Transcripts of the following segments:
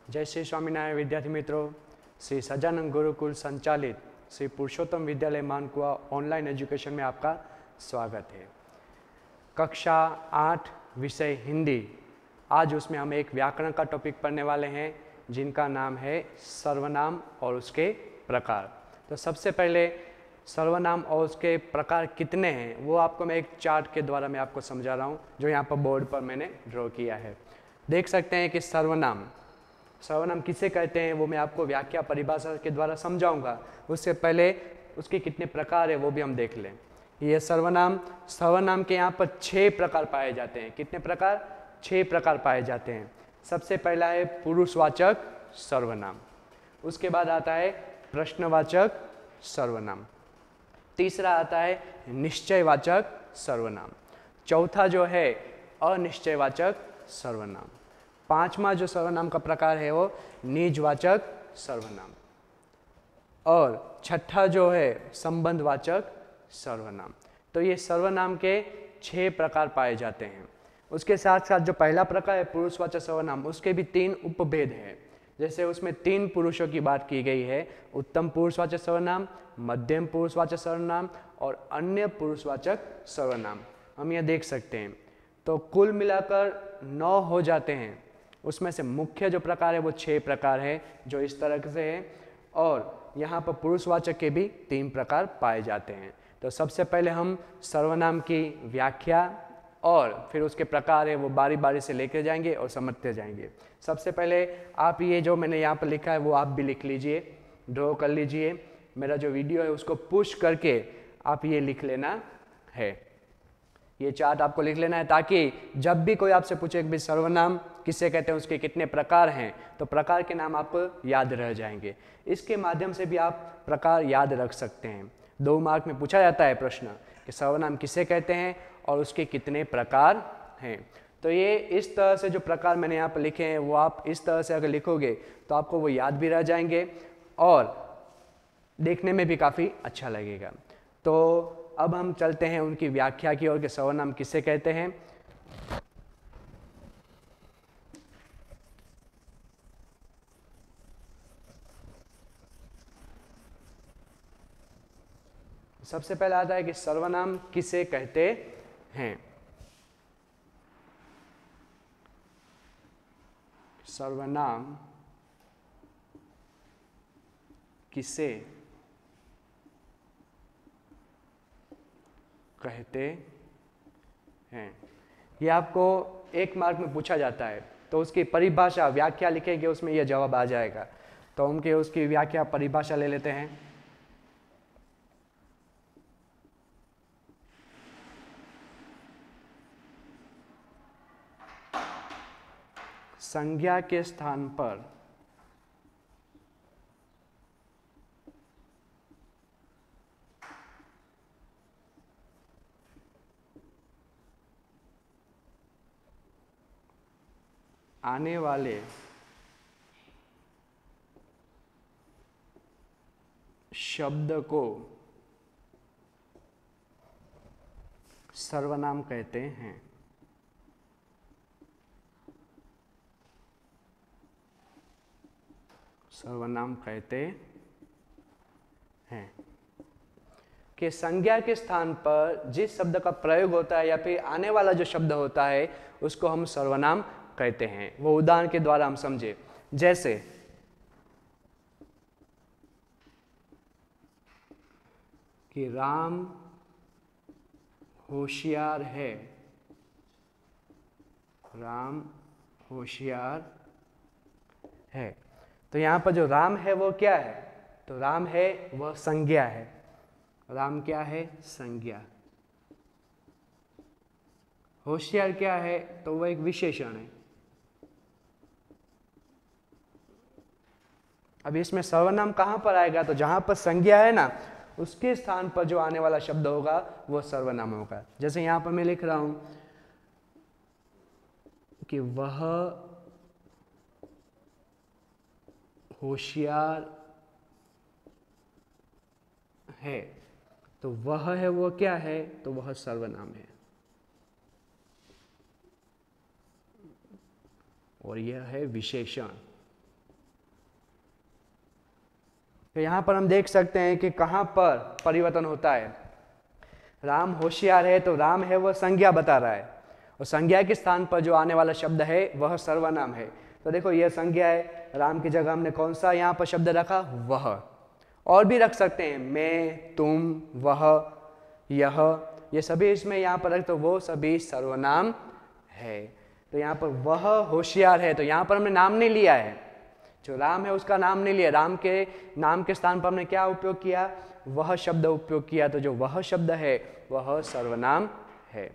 जय श्री स्वामीनारायण विद्यार्थी मित्रों, श्री सजानंद गुरुकुल संचालित श्री पुरुषोत्तम विद्यालय मानकुआ ऑनलाइन एजुकेशन में आपका स्वागत है। कक्षा 8 विषय हिंदी। आज उसमें हम एक व्याकरण का टॉपिक पढ़ने वाले हैं जिनका नाम है सर्वनाम और उसके प्रकार। तो सबसे पहले सर्वनाम और उसके प्रकार कितने हैं वो आपको मैं एक चार्ट के द्वारा मैं आपको समझा रहा हूँ, जो यहाँ पर बोर्ड पर मैंने ड्रॉ किया है। देख सकते हैं कि सर्वनाम किसे कहते हैं वो मैं आपको व्याख्या परिभाषा के द्वारा समझाऊंगा। उससे पहले उसके कितने प्रकार है वो भी हम देख लें। ये सर्वनाम के यहाँ पर 6 प्रकार पाए जाते हैं। कितने प्रकार? 6 प्रकार पाए जाते हैं। सबसे पहला है पुरुषवाचक सर्वनाम, उसके बाद आता है प्रश्नवाचक सर्वनाम, तीसरा आता है निश्चयवाचक सर्वनाम, चौथा जो है अनिश्चयवाचक सर्वनाम, पांचवा जो सर्वनाम का प्रकार है वो निजवाचक सर्वनाम, और छठा जो है संबंधवाचक सर्वनाम। तो ये सर्वनाम के 6 प्रकार पाए जाते हैं। उसके साथ साथ जो पहला प्रकार है पुरुषवाचक सर्वनाम, उसके भी 3 उपभेद हैं। जैसे उसमें 3 पुरुषों की बात की गई है, उत्तम पुरुषवाचक सर्वनाम, मध्यम पुरुषवाचक सर्वनाम और अन्य पुरुषवाचक सर्वनाम। हम यह देख सकते हैं। तो कुल मिलाकर 9 हो जाते हैं। उसमें से मुख्य जो प्रकार है वो 6 प्रकार है जो इस तरह से है, और यहाँ पर पुरुषवाचक के भी 3 प्रकार पाए जाते हैं। तो सबसे पहले हम सर्वनाम की व्याख्या और फिर उसके प्रकार है वो बारी बारी से लेकर जाएंगे और समझते जाएंगे। सबसे पहले आप ये जो मैंने यहाँ पर लिखा है वो आप भी लिख लीजिए, ड्रॉ कर लीजिए। मेरा जो वीडियो है उसको पुश करके आप ये लिख लेना है, ये चार्ट आपको लिख लेना है, ताकि जब भी कोई आपसे पूछे कि सर्वनाम किसे कहते हैं, उसके कितने प्रकार हैं, तो प्रकार के नाम आपको याद रह जाएंगे। इसके माध्यम से भी आप प्रकार याद रख सकते हैं। 2 मार्क में पूछा जाता है प्रश्न कि सर्वनाम किसे कहते हैं और उसके कितने प्रकार हैं। तो ये इस तरह से जो प्रकार मैंने यहाँ पर लिखे हैं वो आप इस तरह से अगर लिखोगे तो आपको वो याद भी रह जाएंगे और देखने में भी काफ़ी अच्छा लगेगा। तो अब हम चलते हैं उनकी व्याख्या की ओर कि सर्वनाम किसे कहते हैं। सबसे पहले आता है कि सर्वनाम किसे कहते हैं। सर्वनाम किसे कहते हैं, ये आपको 1 मार्क में पूछा जाता है। तो उसकी परिभाषा व्याख्या लिखेंगे, उसमें यह जवाब आ जाएगा। तो उनके उसकी व्याख्या परिभाषा ले लेते हैं। संज्ञा के स्थान पर आने वाले शब्द को सर्वनाम कहते हैं। सर्वनाम कहते हैं कि संज्ञा के स्थान पर जिस शब्द का प्रयोग होता है या फिर आने वाला जो शब्द होता है उसको हम सर्वनाम कहते हैं। वो उदाहरण के द्वारा हम समझे, जैसे कि राम होशियार है। राम होशियार है। तो यहाँ पर जो राम है वो क्या है? तो राम है वह संज्ञा है। राम क्या है? संज्ञा। होशियार क्या है? तो वह एक विशेषण है। अब इसमें सर्वनाम कहाँ पर आएगा? तो जहाँ पर संज्ञा है ना, उसके स्थान पर जो आने वाला शब्द होगा वो सर्वनाम होगा। जैसे यहाँ पर मैं लिख रहा हूं कि वह होशियार है, तो वह है वो क्या है? तो वह सर्वनाम है। और यह है विशेषण। तो यहाँ पर हम देख सकते हैं कि कहाँ पर परिवर्तन होता है। राम होशियार है, तो राम है वह संज्ञा बता रहा है, और संज्ञा के स्थान पर जो आने वाला शब्द है वह सर्वनाम है। तो देखो यह संज्ञा है, राम की जगह हमने कौन सा यहाँ पर शब्द रखा, वह। और भी रख सकते हैं, मैं, तुम, वह, यह, ये सभी इसमें यहाँ पर रख, तो वो सभी सर्वनाम है। तो यहाँ पर वह होशियार है, तो यहाँ पर हमने नाम नहीं लिया है, जो राम है उसका नाम नहीं लिया, राम के नाम के स्थान पर हमने क्या उपयोग किया, वह शब्द उपयोग किया। तो जो वह शब्द है वह सर्वनाम है।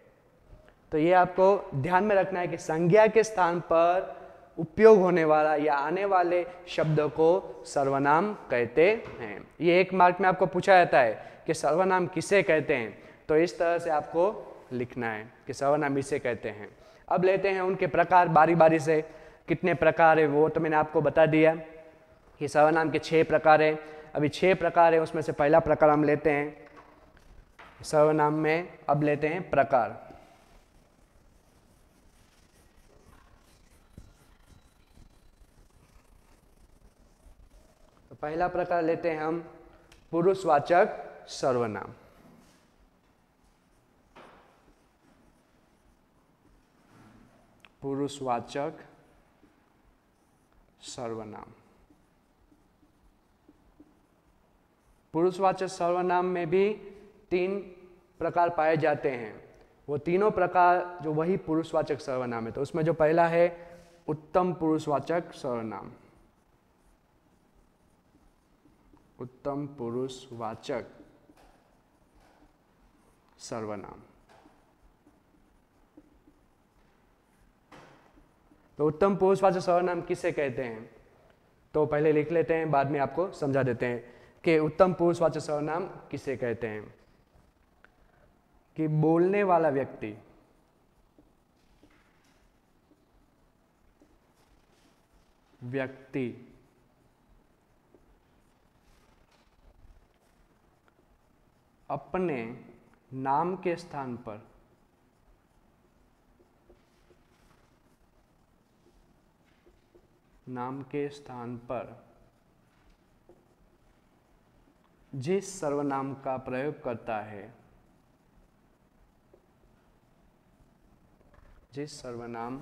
तो ये आपको ध्यान में रखना है कि संज्ञा के स्थान पर उपयोग होने वाला या आने वाले शब्द को सर्वनाम कहते हैं। ये एक मार्क में आपको पूछा जाता है कि सर्वनाम किसे कहते हैं, तो इस तरह से आपको लिखना है कि सर्वनाम इसे कहते हैं। अब लेते हैं उनके प्रकार बारी बारी से, कितने प्रकार है वो तो मैंने आपको बता दिया कि सर्वनाम के 6 प्रकार है। अभी 6 प्रकार है, उसमें से पहला प्रकार हम लेते हैं सर्वनाम में। अब लेते हैं प्रकार। तो पहला प्रकार लेते हैं हम पुरुषवाचक सर्वनाम। पुरुषवाचक सर्वनाम। पुरुषवाचक सर्वनाम में भी 3 प्रकार पाए जाते हैं। वो तीनों प्रकार जो वही पुरुषवाचक सर्वनाम है। तो उसमें जो पहला है उत्तम पुरुषवाचक सर्वनाम। उत्तम पुरुषवाचक सर्वनाम। तो उत्तम पुरुषवाचक सर्वनाम किसे कहते हैं, तो पहले लिख लेते हैं, बाद में आपको समझा देते हैं कि उत्तम पुरुषवाचक सर्वनाम किसे कहते हैं। कि बोलने वाला व्यक्ति अपने नाम के स्थान पर जिस सर्वनाम का प्रयोग करता है, जिस सर्वनाम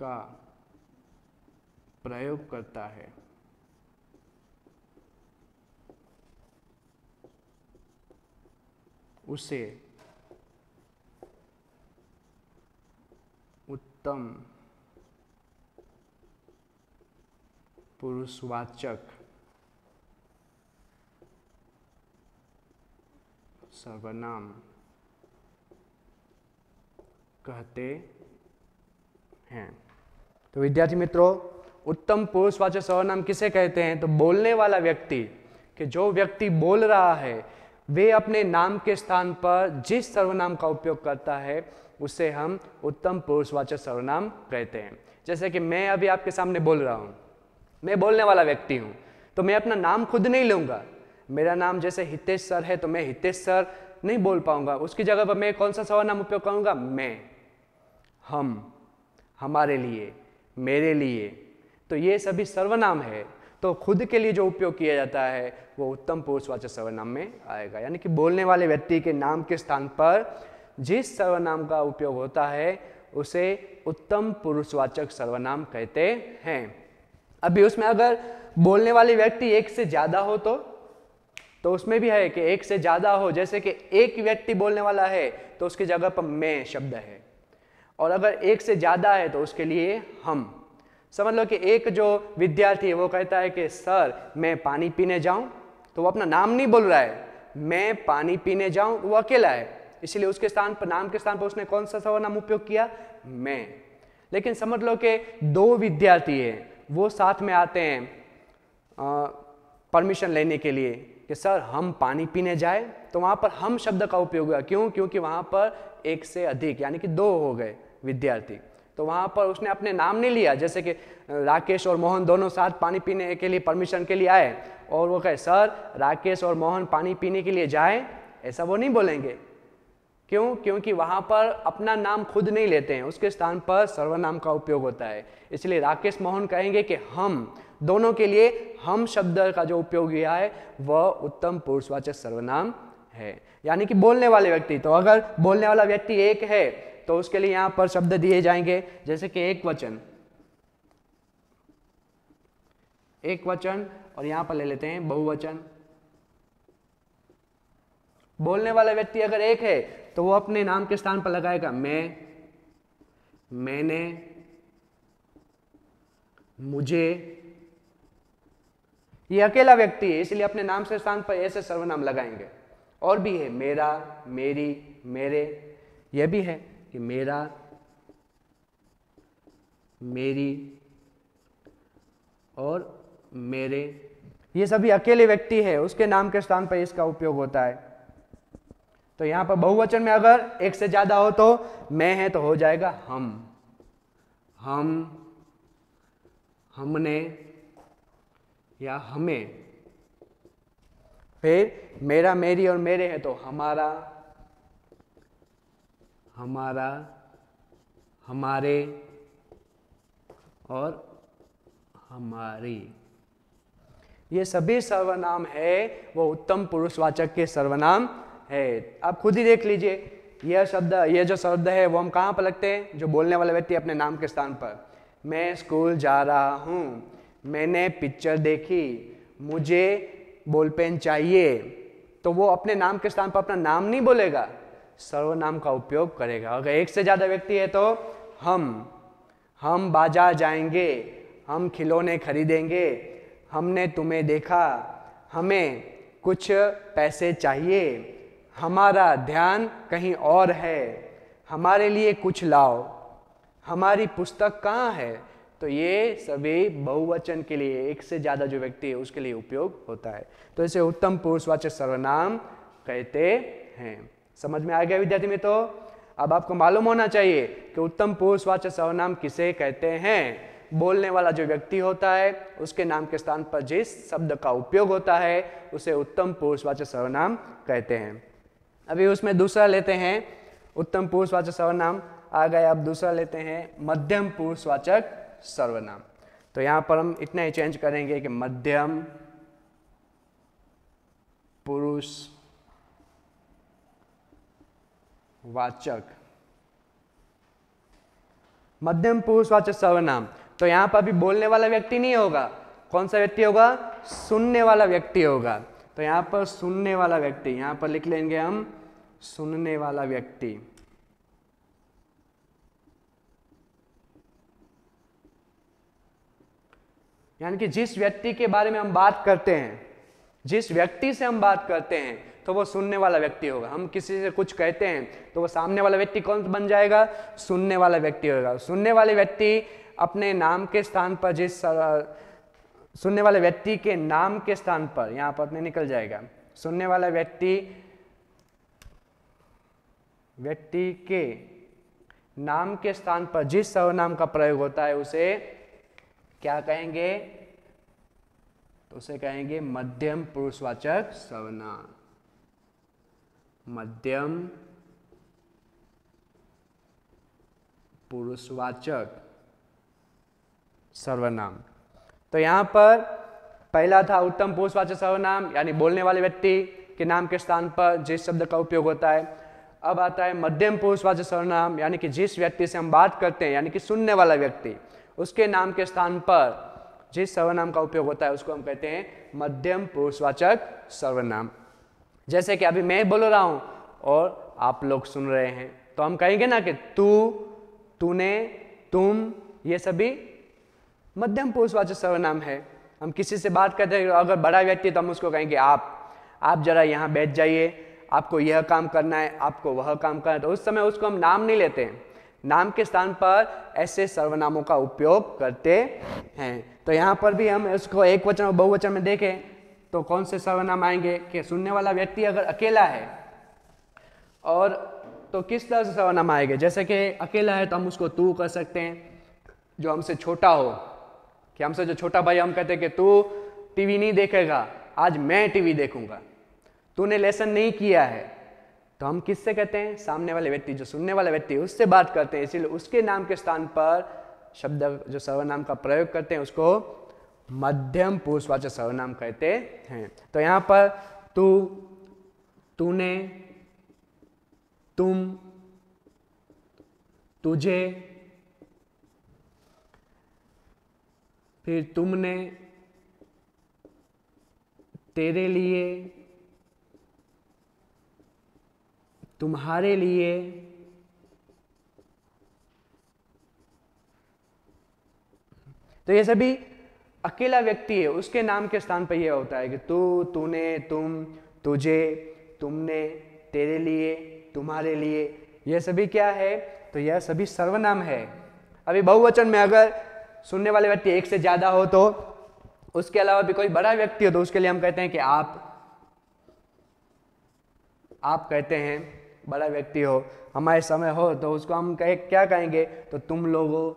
का प्रयोग करता है उसे उत्तम पुरुषवाचक सर्वनाम कहते हैं। तो विद्यार्थी मित्रों, उत्तम पुरुषवाचक सर्वनाम किसे कहते हैं, तो बोलने वाला व्यक्ति, कि जो व्यक्ति बोल रहा है वे अपने नाम के स्थान पर जिस सर्वनाम का उपयोग करता है उसे हम उत्तम पुरुषवाचक सर्वनाम कहते हैं। जैसे कि मैं अभी आपके सामने बोल रहा हूँ, मैं बोलने वाला व्यक्ति हूँ, तो मैं अपना नाम खुद नहीं लूँगा। मेरा नाम जैसे हितेश सर है तो मैं हितेश सर नहीं बोल पाऊंगा, उसकी जगह पर मैं कौन सा सर्वनाम उपयोग करूँगा, मैं, हम, हमारे लिए, मेरे लिए। तो ये सभी सर्वनाम है, तो खुद के लिए जो उपयोग किया जाता है वो उत्तम पुरुषवाचक सर्वनाम में आएगा। यानी कि बोलने वाले व्यक्ति के नाम के स्थान पर जिस सर्वनाम का उपयोग होता है उसे उत्तम पुरुषवाचक सर्वनाम कहते हैं। अभी उसमें अगर बोलने वाले व्यक्ति एक से ज्यादा हो तो उसमें भी है कि एक से ज्यादा हो, जैसे कि एक व्यक्ति बोलने वाला है तो उसकी जगह पर मैं शब्द है, और अगर एक से ज्यादा है तो उसके लिए हम। समझ लो कि एक जो विद्यार्थी है वो कहता है कि सर मैं पानी पीने जाऊं, तो वो अपना नाम नहीं बोल रहा है, मैं पानी पीने जाऊं, वो अकेला है, इसलिए उसके स्थान पर, नाम के स्थान पर उसने कौन सा सर्वनाम उपयोग किया, मैं। लेकिन समझ लो कि 2 विद्यार्थी हैं, वो साथ में आते हैं परमिशन लेने के लिए कि सर हम पानी पीने जाए, तो वहां पर हम शब्द का उपयोग हुआ। क्यों? क्योंकि वहां पर एक से अधिक यानी कि 2 हो गए विद्यार्थी, तो वहां पर उसने अपने नाम नहीं लिया। जैसे कि राकेश और मोहन दोनों साथ पानी पीने के लिए परमिशन के लिए आए और वो कहे सर राकेश और मोहन पानी पीने के लिए जाएं, ऐसा वो नहीं बोलेंगे। क्यों? क्योंकि वहां पर अपना नाम खुद नहीं लेते हैं, उसके स्थान पर सर्वनाम का उपयोग होता है। इसलिए राकेश मोहन कहेंगे कि हम, दोनों के लिए हम शब्द का जो उपयोग किया है वह उत्तम पुरुषवाचक सर्वनाम है। यानी कि बोलने वाले व्यक्ति, तो अगर बोलने वाला व्यक्ति एक है तो उसके लिए यहां पर शब्द दिए जाएंगे, जैसे कि एक वचन, एक वचन, और यहां पर ले लेते हैं बहुवचन। बोलने वाला व्यक्ति अगर एक है तो वो अपने नाम के स्थान पर लगाएगा मैं, मैंने, मुझे। ये अकेला व्यक्ति है इसलिए अपने नाम के स्थान पर ऐसे सर्वनाम लगाएंगे। और भी है मेरा, मेरी, मेरे, यह भी है कि मेरा, मेरी और मेरे, ये सभी अकेले व्यक्ति है, उसके नाम के स्थान पर इसका उपयोग होता है। तो यहां पर बहुवचन में अगर एक से ज्यादा हो तो मैं है तो हो जाएगा हम, हमने या हमें। फिर मेरा, मेरी और मेरे है तो हमारा, हमारा, हमारे और हमारी। ये सभी सर्वनाम है वो उत्तम पुरुषवाचक के सर्वनाम है। आप खुद ही देख लीजिए, यह शब्द, ये जो शब्द है वो हम कहाँ पर लगते हैं, जो बोलने वाला व्यक्ति अपने नाम के स्थान पर। मैं स्कूल जा रहा हूँ, मैंने पिक्चर देखी, मुझे बॉल पेन चाहिए, तो वो अपने नाम के स्थान पर अपना नाम नहीं बोलेगा, सर्वनाम का उपयोग करेगा। अगर एक से ज़्यादा व्यक्ति है तो हम बाजार जाएंगे, हम खिलौने खरीदेंगे, हमने तुम्हें देखा, हमें कुछ पैसे चाहिए, हमारा ध्यान कहीं और है, हमारे लिए कुछ लाओ, हमारी पुस्तक कहाँ है। तो ये सभी बहुवचन के लिए, एक से ज़्यादा जो व्यक्ति है उसके लिए उपयोग होता है। तो इसे उत्तम पुरुषवाचक सर्वनाम कहते हैं। समझ में आ गया विद्यार्थी मित्रों? अब आपको मालूम होना चाहिए कि उत्तम पुरुषवाचक सर्वनाम किसे कहते हैं। बोलने वाला जो व्यक्ति होता है उसके नाम के स्थान पर जिस शब्द का उपयोग होता है उसे उत्तम पुरुषवाचक सर्वनाम कहते हैं। अभी उसमें दूसरा लेते हैं, उत्तम पुरुषवाचक सर्वनाम आ गए। अब दूसरा लेते हैं मध्यम पुरुषवाचक सर्वनाम। तो यहां पर हम इतना ही चेंज करेंगे कि मध्यम पुरुषवाचक, मध्यम पुरुषवाचक सर्वनाम। तो यहां पर भी बोलने वाला व्यक्ति नहीं होगा, कौन सा व्यक्ति होगा, सुनने वाला व्यक्ति होगा। तो यहां पर सुनने वाला व्यक्ति, यहां पर लिख लेंगे हम सुनने वाला व्यक्ति। यानी कि जिस व्यक्ति के बारे में हम बात करते हैं, जिस व्यक्ति से हम बात करते हैं तो वो सुनने वाला व्यक्ति होगा। हम किसी से कुछ कहते हैं तो वो सामने वाला व्यक्ति कौन बन जाएगा, सुनने वाला व्यक्ति होगा। सुनने वाले व्यक्ति अपने नाम के स्थान पर, जिस सुनने वाले व्यक्ति के नाम के स्थान पर, यहां पर अपने निकल जाएगा, सुनने वाला व्यक्ति के नाम के स्थान पर जिस सर्वनाम का प्रयोग होता है उसे क्या कहेंगे, तो उसे कहेंगे मध्यम पुरुषवाचक सर्वनाम। मध्यम पुरुषवाचक सर्वनाम। तो यहां पर पहला था उत्तम पुरुषवाचक सर्वनाम, यानी बोलने वाले व्यक्ति के नाम के स्थान पर जिस शब्द का उपयोग होता है। अब आता है मध्यम पुरुषवाचक सर्वनाम, यानी कि जिस व्यक्ति से हम बात करते हैं, यानी कि सुनने वाला व्यक्ति, उसके नाम के स्थान पर जिस सर्वनाम का उपयोग होता है उसको हम कहते हैं मध्यम पुरुषवाचक सर्वनाम। जैसे कि अभी मैं बोल रहा हूं और आप लोग सुन रहे हैं, तो हम कहेंगे ना कि तू, तूने, तुम, ये सभी मध्यम पुरुषवाचक सर्वनाम है। हम किसी से बात करते हैं, अगर बड़ा व्यक्ति तो हम उसको कहेंगे आप जरा यहाँ बैठ जाइए, आपको यह काम करना है, आपको वह काम करना है। तो उस समय उसको हम नाम नहीं लेते हैं, नाम के स्थान पर ऐसे सर्वनामों का उपयोग करते हैं। तो यहाँ पर भी हम इसको एक वचन और बहुवचन में देखें तो कौन से सर्वनाम आएंगे कि सुनने वाला व्यक्ति अगर अकेला है और तो किस तरह से सर्वनाम आएंगे। जैसे कि अकेला है तो हम उसको तू कर सकते हैं। जो हमसे छोटा हो, कि हमसे जो छोटा भाई, हम कहते हैं कि तू टीवी नहीं देखेगा, आज मैं टीवी देखूंगा, तूने लेसन नहीं किया है, तो हम किससे कहते हैं, सामने वाले व्यक्ति, जो सुनने वाला व्यक्ति उससे बात करते हैं, इसीलिए उसके नाम के स्थान पर शब्द जो सर्वनाम का प्रयोग करते हैं उसको मध्यम पुरुषवाचक सर्वनाम कहते हैं। तो यहाँ पर तू, तूने, तुम, तुझे, फिर तुमने, तेरे लिए, तुम्हारे लिए, तो ये सभी अकेला व्यक्ति है, उसके नाम के स्थान पर यह होता है कि तू, तूने, तुम, तुझे, तुमने, तेरे लिए, तुम्हारे लिए, यह सभी क्या है? तो यह सभी सर्वनाम है। अभी बहुवचन में अगर सुनने वाले व्यक्ति एक से ज्यादा हो, तो उसके अलावा भी कोई बड़ा व्यक्ति हो, तो उसके लिए हम कहते हैं कि आप कहते हैं, बड़ा व्यक्ति हो। हमारे समय हो तो उसको हम क्या कहेंगे? तो तुम लोगों,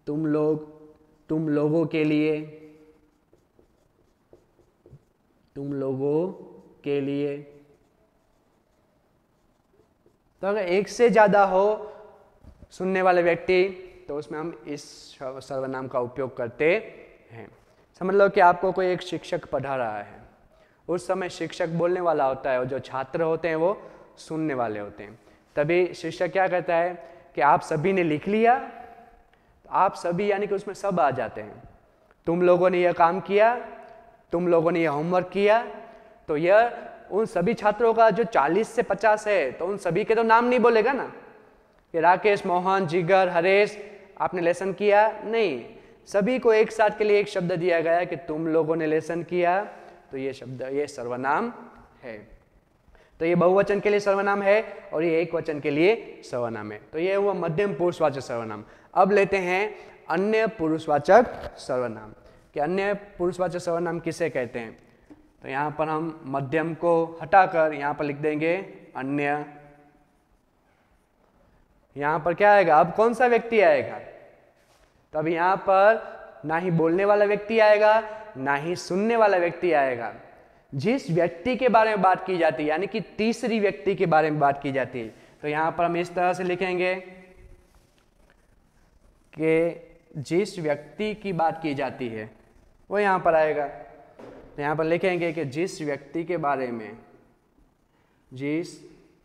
तुम लोग, तुम लोगों के लिए, तुम लोगों के लिए। तो अगर एक से ज्यादा हो सुनने वाले व्यक्ति, तो उसमें हम इस सर्वनाम का उपयोग करते हैं। समझ लो कि आपको कोई एक शिक्षक पढ़ा रहा है, उस समय शिक्षक बोलने वाला होता है और जो छात्र होते हैं वो सुनने वाले होते हैं। तभी शिक्षक क्या कहता है कि आप सभी ने लिख लिया। तो आप सभी यानी कि उसमें सब आ जाते हैं। तुम लोगों ने यह काम किया, तुम लोगों ने यह होमवर्क किया। तो यह उन सभी छात्रों का जो 40 से 50 है, तो उन सभी के तो नाम नहीं बोलेगा ना कि राकेश, मोहन, जिगर, हरेश आपने लेसन किया, नहीं। सभी को एक साथ के लिए एक शब्द दिया गया कि तुम लोगों ने लेसन किया। तो ये शब्द, ये सर्वनाम है। तो ये बहुवचन के लिए सर्वनाम है और ये एक वचन के लिए सर्वनाम है। तो ये हुआ मध्यम पुरुषवाचक सर्वनाम। अब लेते हैं अन्य पुरुषवाचक सर्वनाम कि अन्य पुरुषवाचक सर्वनाम किसे कहते हैं। तो यहाँ पर हम मध्यम को हटाकर यहाँ पर लिख देंगे अन्य। यहाँ पर क्या आएगा? अब कौन सा व्यक्ति आएगा? तो अब यहाँ पर ना ही बोलने वाला व्यक्ति आएगा, ना ही सुनने वाला व्यक्ति आएगा। जिस व्यक्ति के बारे में बात की जाती है, यानी कि तीसरी व्यक्ति के बारे में बात की जाती है, तो यहाँ पर हम इस तरह से लिखेंगे कि जिस व्यक्ति की बात की जाती है वो यहाँ पर आएगा। तो यहाँ पर लिखेंगे कि जिस व्यक्ति के बारे में, जिस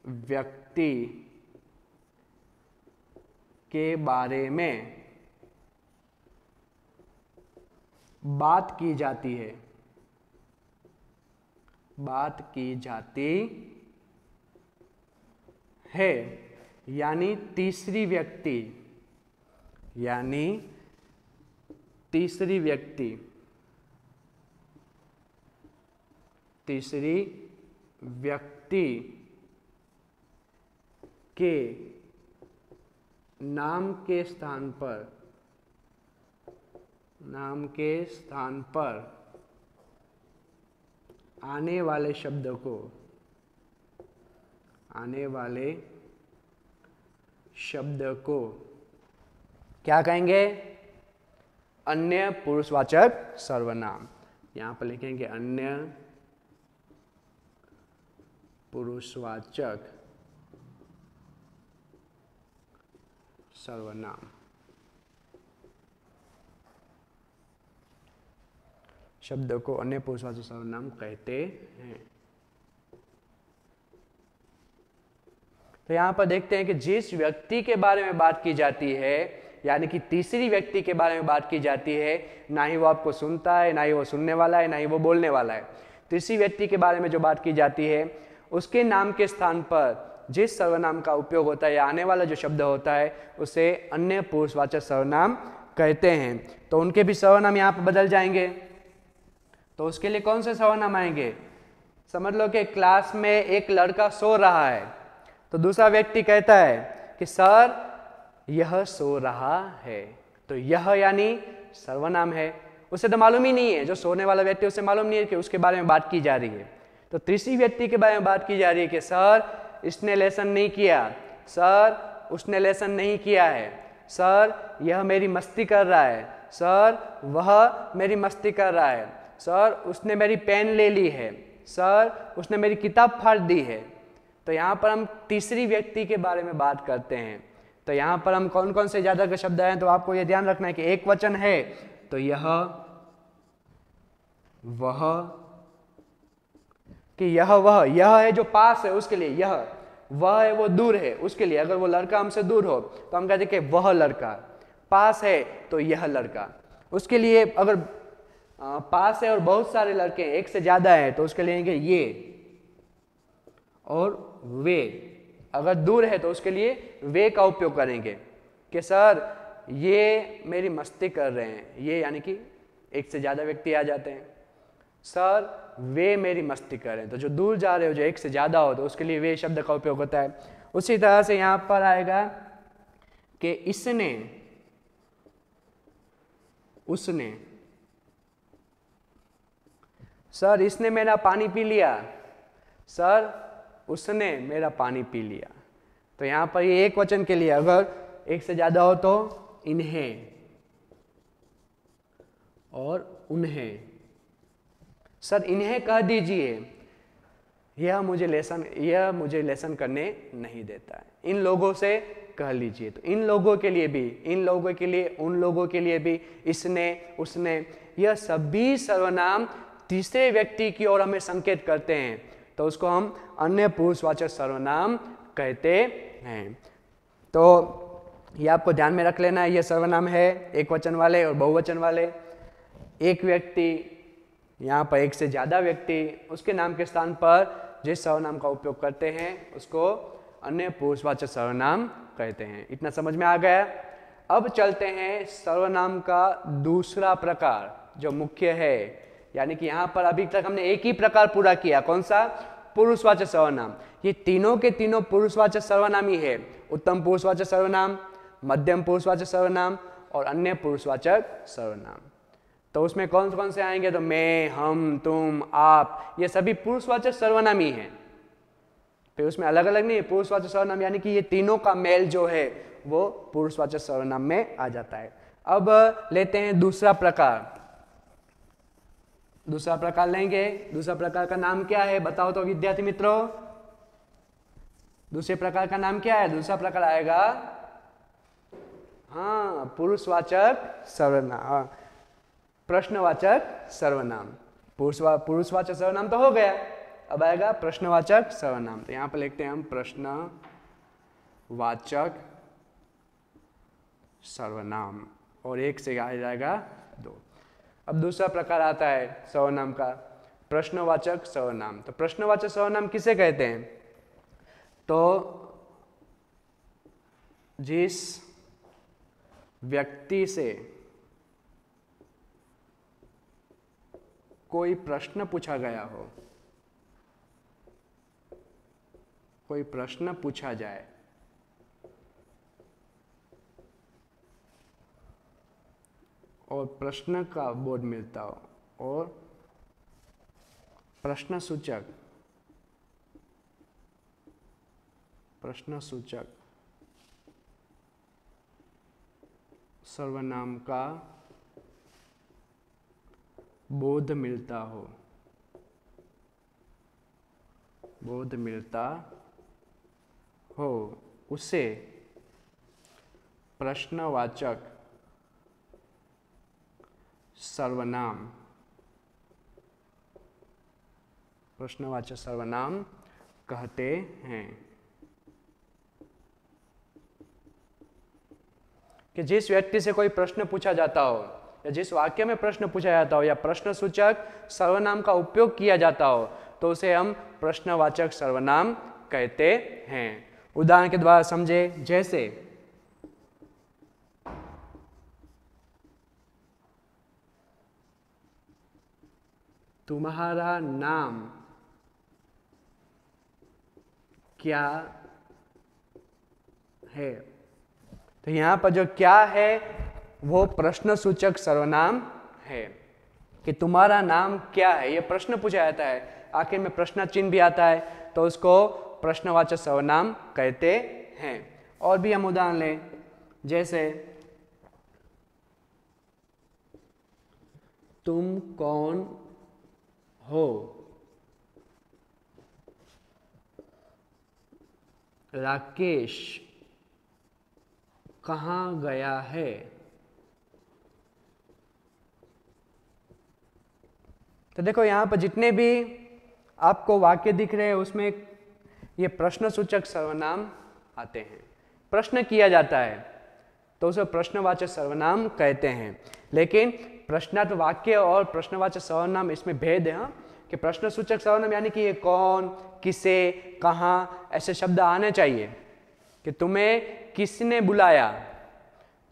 व्यक्ति के बारे में बात की जाती है, बात की जाती है, यानी तीसरी व्यक्ति, यानी तीसरी व्यक्ति, तीसरी व्यक्ति के नाम के स्थान पर, नाम के स्थान पर आने वाले शब्द को, आने वाले शब्द को क्या कहेंगे? अन्य पुरुषवाचक सर्वनाम। यहां पर लिखेंगे अन्य पुरुषवाचक सर्वनाम। शब्द को अन्य पुरुषवाचक सर्वनाम कहते हैं। तो यहां पर देखते हैं कि जिस व्यक्ति के बारे में बात की जाती है, यानी कि तीसरी व्यक्ति के बारे में बात की जाती है, ना ही वो आपको सुनता है, ना ही वो सुनने वाला है, ना ही वो बोलने वाला है। तीसरी व्यक्ति के बारे में जो बात की जाती है, उसके नाम के स्थान पर जिस सर्वनाम का उपयोग होता है या आने वाला जो शब्द होता है, उसे अन्य पुरुषवाचक सर्वनाम कहते हैं। तो उनके भी सर्वनाम यहाँ पर बदल जाएंगे। तो उसके लिए कौन से सर्वनाम आएंगे? समझ लो कि क्लास में एक लड़का सो रहा है, तो दूसरा व्यक्ति कहता है कि सर यह सो रहा है। तो यह यानी सर्वनाम है, उसे तो मालूम ही नहीं है, जो सोने वाला व्यक्ति उसे मालूम नहीं है कि उसके बारे में बात की जा रही है। तो तीसरी व्यक्ति के बारे में बात की जा रही है कि सर इसने लेसन नहीं किया, सर उसने लेसन नहीं किया है, सर यह मेरी मस्ती कर रहा है, सर वह मेरी मस्ती कर रहा है, सर उसने मेरी पेन ले ली है, सर उसने मेरी किताब फाड़ दी है। तो यहाँ पर हम तीसरी व्यक्ति के बारे में बात करते हैं। तो यहाँ पर हम कौन कौन से ज्यादा के शब्द आए, तो आपको ये ध्यान रखना है कि एक वचन है तो यह, वह, कि यह वह, यह है जो पास है उसके लिए यह, वह है वो दूर है उसके लिए, अगर वो लड़का हमसे दूर हो तो हम कहते हैं कि वह लड़का, पास है तो यह लड़का, उसके लिए अगर पास है और बहुत सारे लड़के हैं, एक से ज्यादा है तो उसके लिए ये, और वे, अगर दूर है तो उसके लिए वे का उपयोग करेंगे कि सर ये मेरी मस्ती कर रहे हैं, ये यानी कि एक से ज्यादा व्यक्ति आ जाते हैं, सर वे मेरी मस्ती कर रहे हैं, तो जो दूर जा रहे हो जो एक से ज्यादा हो तो उसके लिए वे शब्द का उपयोग होता है। उसी तरह से यहां पर आएगा कि इसने, उसने, सर इसने मेरा पानी पी लिया, सर उसने मेरा पानी पी लिया, तो यहां पर ये एक वचन के लिए, अगर एक से ज्यादा हो तो इन्हें और उन्हें, सर इन्हें कह दीजिए यह मुझे लेसन करने नहीं देता है, इन लोगों से कह लीजिए, तो इन लोगों के लिए भी, इन लोगों के लिए, उन लोगों के लिए भी, इसने, उसने, यह सभी सर्वनाम तीसरे व्यक्ति की ओर हमें संकेत करते हैं, तो उसको हम अन्य पुरुषवाचक सर्वनाम कहते हैं। तो ये आपको ध्यान में रख लेना है, ये सर्वनाम है एक वचन वाले और बहुवचन वाले। एक व्यक्ति, यहाँ पर एक से ज्यादा व्यक्ति, उसके नाम के स्थान पर जिस सर्वनाम का उपयोग करते हैं उसको अन्य पुरुषवाचक सर्वनाम कहते हैं। इतना समझ में आ गया। अब चलते हैं सर्वनाम का दूसरा प्रकार जो मुख्य है, यानी कि यहाँ पर अभी तक हमने एक ही प्रकार पूरा किया, कौन सा? पुरुषवाचक सर्वनाम। ये तीनों के तीनों पुरुषवाचक सर्वनाम ही है, उत्तम पुरुषवाचक सर्वनाम, मध्यम पुरुषवाचक सर्वनाम और अन्य पुरुषवाचक सर्वनाम। तो उसमें कौन कौन से आएंगे? तो मैं, हम, तुम, आप, ये सभी पुरुषवाचक सर्वनाम ही हैं। फिर उसमें अलग अलग नहीं है, पुरुषवाचक सर्वनाम, यानी कि ये तीनों का मेल जो है वो पुरुषवाचक सर्वनाम में आ जाता है। अब लेते हैं दूसरा प्रकार। दूसरा प्रकार लेंगे। दूसरा प्रकार का नाम क्या है बताओ तो विद्यार्थी मित्रों? दूसरे प्रकार का नाम क्या है? दूसरा प्रकार आएगा, हाँ, पुरुषवाचक सर्वनाम, प्रश्नवाचक सर्वनाम। पुरुषवाचक सर्वनाम तो हो गया, अब आएगा प्रश्नवाचक सर्वनाम। तो यहां पर लिखते हैं हम प्रश्नवाचक सर्वनाम, और एक से आ जाएगा दो। अब दूसरा प्रकार आता है सर्वनाम का, प्रश्नवाचक सर्वनाम। तो प्रश्नवाचक सर्वनाम किसे कहते हैं? तो जिस व्यक्ति से कोई प्रश्न पूछा गया हो, कोई प्रश्न पूछा जाए, और प्रश्न का बोध मिलता हो, और प्रश्नसूचक सर्वनाम का बोध मिलता हो, उसे प्रश्नवाचक सर्वनाम कहते हैं। कि जिस व्यक्ति से कोई प्रश्न पूछा जाता हो, या जिस वाक्य में प्रश्न पूछा जाता हो, या प्रश्नसूचक सर्वनाम का उपयोग किया जाता हो, तो उसे हम प्रश्नवाचक सर्वनाम कहते हैं। उदाहरण के द्वारा समझे, जैसे तुम्हारा नाम क्या है? तो यहां पर जो क्या है वो प्रश्नसूचक सर्वनाम है, कि तुम्हारा नाम क्या है, ये प्रश्न पूछा जाता है, आखिर में प्रश्न चिन्ह भी आता है, तो उसको प्रश्नवाचक सर्वनाम कहते हैं। और भी हम उदाहरण लें, जैसे तुम कौन हो? राकेश कहाँ गया है। तो देखो यहाँ पर जितने भी आपको वाक्य दिख रहे हैं उसमें ये प्रश्नसूचक सर्वनाम आते हैं। प्रश्न किया जाता है तो उसे प्रश्नवाचक सर्वनाम कहते हैं। लेकिन प्रश्नार्थ वाक्य और प्रश्नवाचक सर्वनाम इसमें भेद है, हाँ? कि प्रश्नसूचक सर्वनाम यानी कि ये कौन, किसे, कहाँ ऐसे शब्द आने चाहिए कि तुम्हें किसने बुलाया,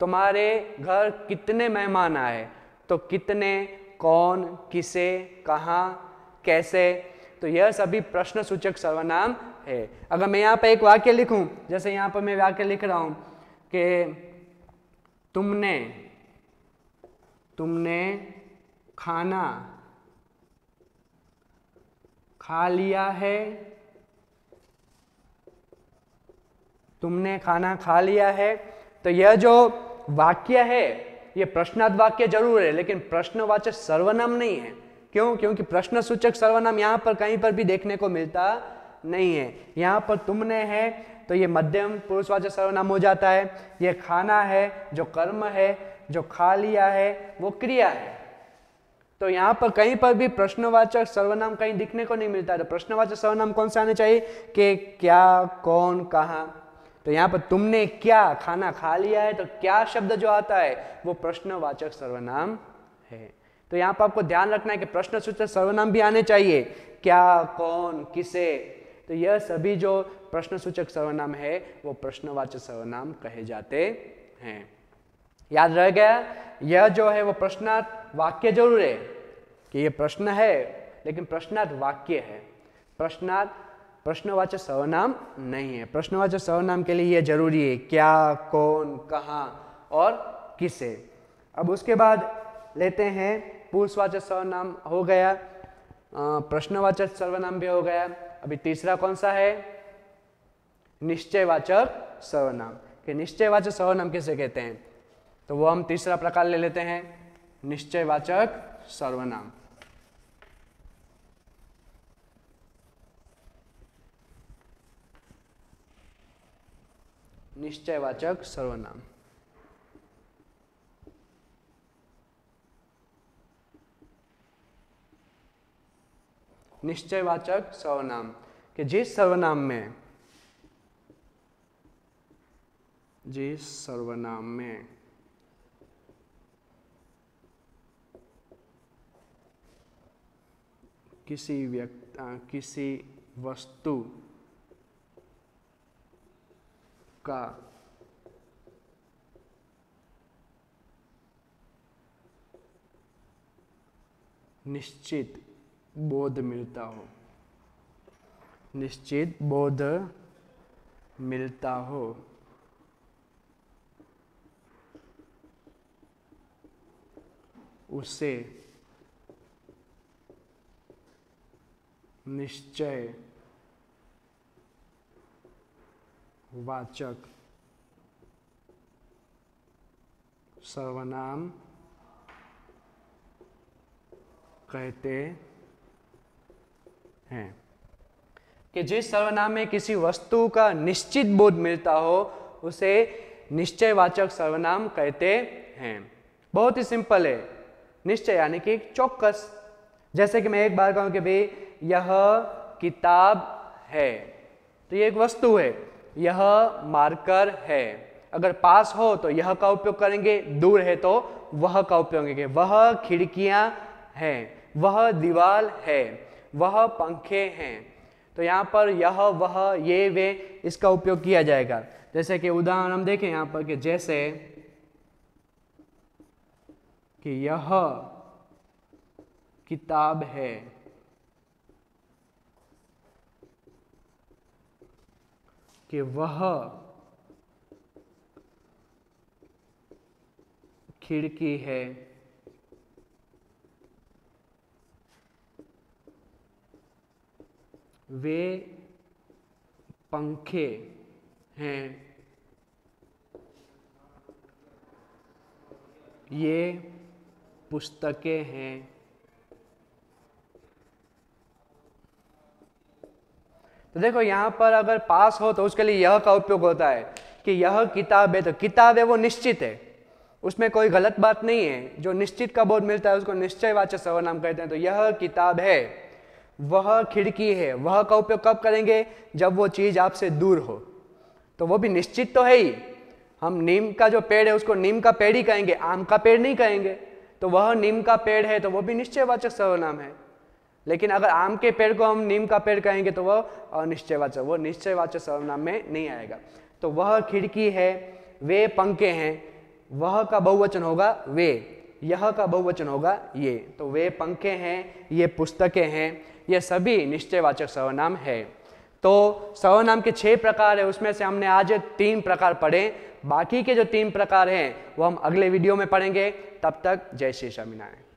तुम्हारे घर कितने मेहमान आए, तो कितने, कौन, किसे, कहाँ, कैसे, तो यह सभी प्रश्नसूचक सर्वनाम है। अगर मैं यहाँ पे एक वाक्य लिखूं, जैसे यहाँ पर मैं वाक्य लिख रहा हूं कि तुमने खाना खा लिया है, तुमने खाना खा लिया है, तो यह जो वाक्य है ये प्रश्नार्थ वाक्य जरूर है लेकिन प्रश्नवाचक सर्वनाम नहीं है। क्यों? क्योंकि प्रश्नसूचक सर्वनाम यहाँ पर कहीं पर भी देखने को मिलता नहीं है। यहाँ पर तुमने है तो ये मध्यम पुरुषवाचक सर्वनाम हो जाता है, ये खाना है जो कर्म है, जो खा लिया है वो क्रिया है। तो यहाँ पर कहीं पर भी प्रश्नवाचक सर्वनाम कहीं दिखने को नहीं मिलता है। तो प्रश्नवाचक सर्वनाम कौन सा आने चाहिए कि क्या, कौन, कहाँ। तो यहाँ पर तुमने क्या खाना खा लिया है, तो क्या शब्द जो आता है वो प्रश्नवाचक सर्वनाम है। तो यहाँ पर आपको ध्यान रखना है कि प्रश्नसूचक सर्वनाम भी आने चाहिए, क्या, कौन, किसे। तो यह सभी जो प्रश्नसूचक सर्वनाम है वो प्रश्नवाचक सर्वनाम कहे जाते हैं। याद रह गया? यह जो है वो प्रश्नार्थ वाक्य जरूर है कि ये प्रश्न है लेकिन प्रश्नार्थ वाक्य है, प्रश्नवाचक सर्वनाम नहीं है। प्रश्नवाचक सर्वनाम के लिए यह जरूरी है, क्या, कौन, कहाँ और किसे। अब उसके बाद लेते हैं पुरुषवाचक सर्वनाम हो गया, प्रश्नवाचक सर्वनाम भी हो गया। अभी तीसरा कौन सा है? निश्चयवाचक सर्वनाम। कि निश्चयवाचक सर्वनाम किसे कहते हैं, तो वो हम तीसरा प्रकार ले लेते हैं, निश्चयवाचक सर्वनाम। निश्चयवाचक सर्वनाम। निश्चयवाचक सर्वनाम कि जिस सर्वनाम में किसी वस्तु का निश्चित बोध मिलता हो उसे निश्चय वाचक सर्वनाम कहते हैं। कि जिस सर्वनाम में किसी वस्तु का निश्चित बोध मिलता हो उसे निश्चयवाचक सर्वनाम कहते हैं। बहुत ही सिंपल है। निश्चय यानी कि चौकस। जैसे कि मैं एक बार कहूं कि भाई यह किताब है, तो ये एक वस्तु है। यह मार्कर है। अगर पास हो तो यह का उपयोग करेंगे, दूर है तो वह का उपयोग करेंगे। वह खिड़कियां हैं, वह दीवार है, वह पंखे हैं। तो यहाँ पर यह, वह, ये, वे इसका उपयोग किया जाएगा। जैसे कि उदाहरण हम देखें यहाँ पर कि जैसे कि यह किताब है, कि वह खिड़की है, वे पंखे हैं, ये पुस्तकें हैं। तो देखो यहाँ पर अगर पास हो तो उसके लिए यह का उपयोग होता है। कि यह किताब है, तो किताब है वो निश्चित है, उसमें कोई गलत बात नहीं है। जो निश्चित का बोध मिलता है उसको निश्चयवाचक सर्वनाम कहते हैं। तो यह किताब है, वह खिड़की है, वह का उपयोग कब करेंगे? जब वो चीज आपसे दूर हो, तो वो भी निश्चित तो है ही। हम नीम का जो पेड़ है उसको नीम का पेड़ ही कहेंगे, आम का पेड़ नहीं कहेंगे। तो वह नीम का पेड़ है, तो वो भी निश्चयवाचक सर्वनाम है। लेकिन अगर आम के पेड़ को हम नीम का पेड़ कहेंगे तो वह अनिश्चयवाचक, वो निश्चयवाचक सर्वनाम में नहीं आएगा। तो वह खिड़की है, वे पंखे हैं, वह का बहुवचन होगा वे, यह का बहुवचन होगा ये। तो वे पंखे हैं, ये पुस्तकें हैं, ये सभी निश्चयवाचक सर्वनाम है। तो सर्वनाम के 6 प्रकार है, उसमें से हमने आज 3 प्रकार पढ़े। बाकी के जो 3 प्रकार हैं वो हम अगले वीडियो में पढ़ेंगे। तब तक जय श्री स्वामीनारायण।